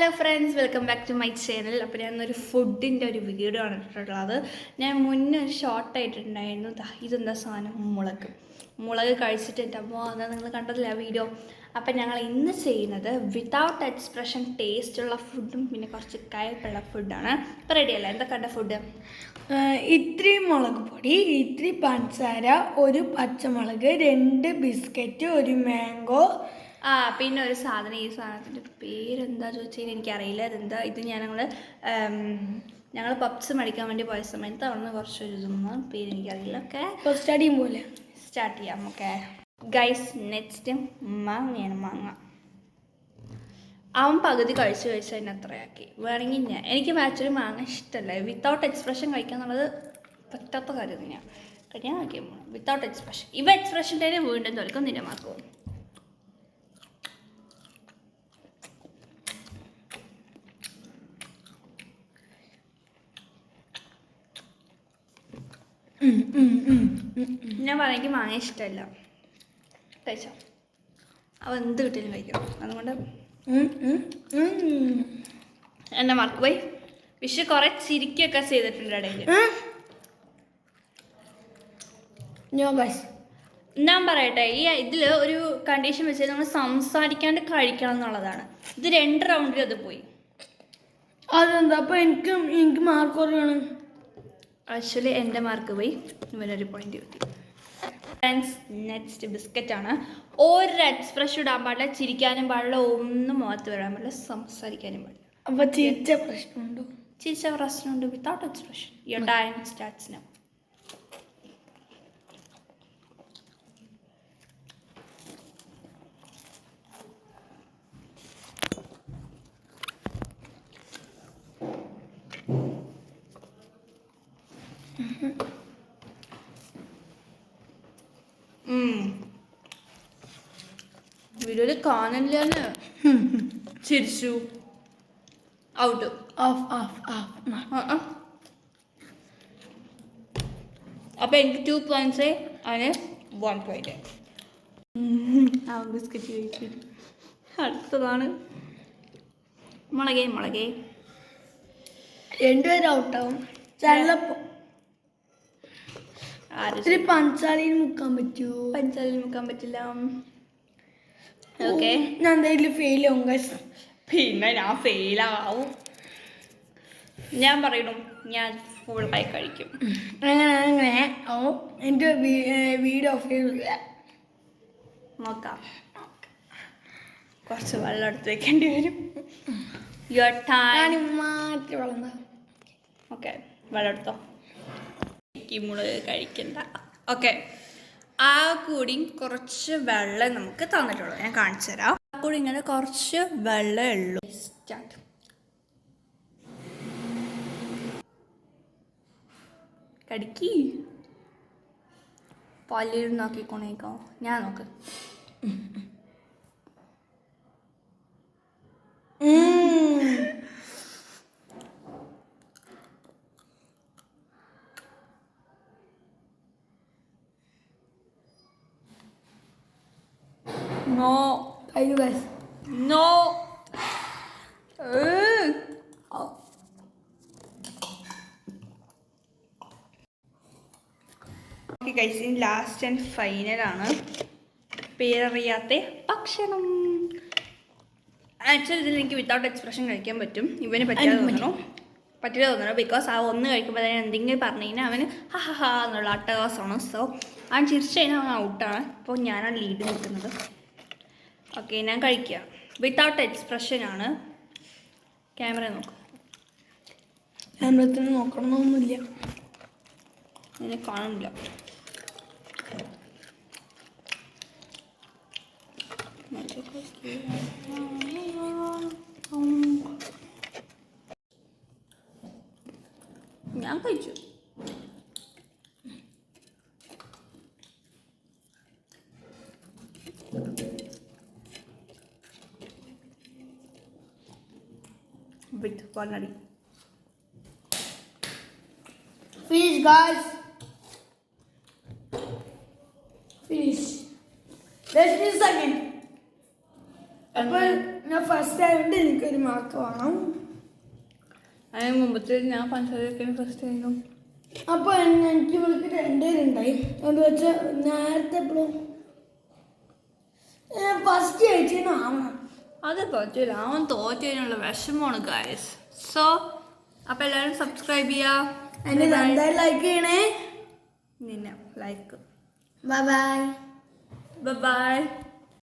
Hello friends, welcome back to my channel. അപ്പോൾ ഞാനൊരു ഫുഡിൻ്റെ ഒരു വീഡിയോ ആണ് ഇട്ടിട്ടുള്ളത്. ഞാൻ മുന്നേ ഒരു ഷോർട്ട് ആയിട്ടുണ്ടായിരുന്നു. ഇതെന്താ സാധനം, മുളക് കഴിച്ചിട്ട് അപ്പോൾ അതാ നിങ്ങൾ കണ്ടതില്ല ആ വീഡിയോ. അപ്പം ഞങ്ങൾ ഇന്ന് ചെയ്യുന്നത് വിതൗട്ട് എക്സ്പ്രഷൻ ടേസ്റ്റുള്ള ഫുഡും പിന്നെ കുറച്ച് കയ്പുള്ള ഫുഡാണ്. ഇപ്പം റെഡിയല്ല? എന്താ കണ്ട ഫുഡ്? ഇത്തിരി മുളക് പൊടി, ഇത്തിരി പഞ്ചസാര, ഒരു പച്ചമുളക്, 2 ബിസ്ക്കറ്റ്, ഒരു മാംഗോ, പിന്നെ ഒരു സാധനം. ഈ സാധനത്തിൻ്റെ പേരെന്താ ചോദിച്ചാൽ എനിക്കറിയില്ല. ഇതെന്താ ഇത്? ഞങ്ങൾ പപ്സ് മേടിക്കാൻ വേണ്ടി പോയ സമയത്ത് അവിടുന്ന് കുറച്ചൊരു ഇതൊന്നും പേര് എനിക്കറിയില്ല. ഓക്കെ, സ്റ്റാർട്ട് ചെയ്യാം. ഓക്കെ ഗൈസ്, നെക്സ്റ്റ് മാങ്ങയാണ്. മാങ്ങ അവൻ പകുതി കഴിച്ച് അതിന് അത്രയാക്കി. വേണമെങ്കിൽ എനിക്ക് ആക്ച്വലി മാങ്ങ ഇഷ്ടമല്ല. വിത്തൗട്ട് എക്സ്പ്രഷൻ കഴിക്കുക എന്നുള്ളത് പറ്റാത്ത കാര്യം തന്നെയാണ്. കഴിയാൻ നോക്കിയാൽ വിത്തൗട്ട് എക്സ്പ്രഷൻ. എക്സ്പ്രഷൻ്റെ വീണ്ടും തോൽക്കും നിന്റെ മാർക്കും. ഞാൻ പറഞ്ഞെങ്കിൽ മാങ്ങ ഇഷ്ടമല്ല. കഴിച്ചോ? അവ എന്ത് കിട്ടിയാലും കഴിക്കണം. അതുകൊണ്ട് എൻ്റെ മാർക്ക് പോയി. വിഷു കുറെ ചിരിക്കൊക്കെ ചെയ്തിട്ടുണ്ട് ഇടയിൽ. ഞാൻ പറയട്ടെ, ഇതിൽ ഒരു കണ്ടീഷൻ വെച്ചാൽ നമ്മൾ സംസാരിക്കാണ്ട് കഴിക്കണം എന്നുള്ളതാണ്. ഇത് 2 റൗണ്ടിൽ അത് പോയി. അതെന്താ? അപ്പൊ എനിക്ക് മാർക്ക് കുറവാണ്. ആക്ച്വലി എൻ്റെ മാർക്ക് പോയി, ഇവനൊരു പോയിന്റ് കിട്ടി. ഫ്രണ്ട്സ്, നെക്സ്റ്റ് ബിസ്ക്കറ്റാണ്. ഒരു എക്സ്പ്രഷൻ ഇടാൻ പാടില്ല, ചിരിക്കാനും പാടില്ല, ഒന്നും മുഖത്ത് വരാൻ പാടില്ല, സംസാരിക്കാനും പാടില്ല. അപ്പൊ ചിരിച്ച പ്രശ്നമുണ്ടോ? ചിരിച്ച പ്രശ്നമുണ്ട്. Without expression. Your time starts now. വീഡിയോയിൽ കാണില്ല. ചിരിച്ചു. ഔട്ട്. അപ്പൊ എനിക്ക് 2 പോയിന്റ്സ്, അതിന് 1 പോയിന്റ്. ബിസ്ക്കറ്റ് കഴിച്ചു. അടുത്തതാണ് മുളകേ. 2 പേര് ഔട്ടാവും. ചിലപ്പോ പഞ്ചസാരയിൽ മുക്കാൻ പറ്റുമോ? പഞ്ചസാരയിൽ മുക്കാൻ പറ്റില്ല. ഓക്കെ, ഞാൻ എന്തായാലും ഫെയിൽ ആവും. പിന്നെ ഞാൻ ഫെയിലാവും. ഞാൻ പറയണം, ഞാൻ ഫുള്ളായി കഴിക്കും. അങ്ങനെ എൻ്റെ വീഡിയോ ഓഫ് ചെയ്ത് നോക്കാം. കുറച്ച് വെള്ളം എടുത്ത് വെക്കേണ്ടി വരും. Your time. മാത്രം വെള്ളം. ഓക്കെ, വെള്ളം എടുത്തോ. മുളക് കഴിക്കണ്ട. ഓക്കെ, ആ കൂടി കുറച്ച് വെള്ളം നമുക്ക് തന്നിട്ടുള്ളൂ. ഞാൻ കാണിച്ചു തരാം. ആ കൂടി ഇങ്ങനെ കുറച്ച് വെള്ളം ഉള്ളൂ. സ്റ്റാർട്ട്. കടിക്കി പല്ലിൽ നോക്കിക്കോണേക്കോ. ഞാൻ നോക്ക്. No. No. ലാസ്റ്റ് ആൻഡ് ഫൈനലാണ് പേരറിയാത്ത ഭക്ഷണം. ആക്ച്വലി ഇതിൽ എനിക്ക് വിത്തൗട്ട് എക്സ്പ്രഷൻ കഴിക്കാൻ പറ്റും. ഇവന് പറ്റില്ല തോന്നണു. ബിക്കോസ് ആ ഒന്ന് കഴിക്കുമ്പോൾ തന്നെ എന്തെങ്കിലും പറഞ്ഞു കഴിഞ്ഞാൽ അവന് ഹാ എന്നുള്ള അട്ടഹാസമാണ്. സോ അവൻ ചിരിച്ചു കഴിഞ്ഞാൽ അവൻ ഔട്ടാണ്. അപ്പോൾ ഞാനാണ് ലീഡ് നിൽക്കുന്നത്. ഓക്കെ, ഞാൻ കഴിക്കുക. വിത്തൗട്ട് എക്സ്പ്രഷനാണ്. ക്യാമറ നോക്കും. ക്യാമറത്തിന് നോക്കണമെന്നൊന്നുമില്ല, എന്നെ കാണുന്നില്ല. ഞാൻ കഴിച്ചു. with one adi. Finish, guys. Finish. Let's finish again. അപ്പോൾ ഞാൻ ഫസ്റ്റ് ആയതുകൊണ്ട് എനിക്കൊരു മാർക്ക് വേണം. അതിന് മുമ്പത്തെ ഞാൻ പഞ്ചായത്തിൽ ഫസ്റ്റ് ആയിരുന്നു. അപ്പോൾ എനിക്ക് ഇവൾക്ക് 2 പേരുണ്ടായി. എന്ന് വെച്ചാൽ നേരത്തെ എപ്പോഴും ഫസ്റ്റ് ചേച്ചിനാവണം. അത് പറ്റില്ല, അവൻ തോറ്റതിനുള്ള വിഷമമാണ് ഗായ്സ്. സോ അപ്പോൾ എല്ലാവരും സബ്സ്ക്രൈബ് ചെയ്യുക, എന്നെ എന്തായാലും ലൈക്ക് ചെയ്യണേ. നിന്നെ ലൈക്ക്. Bye bye. ബൈ.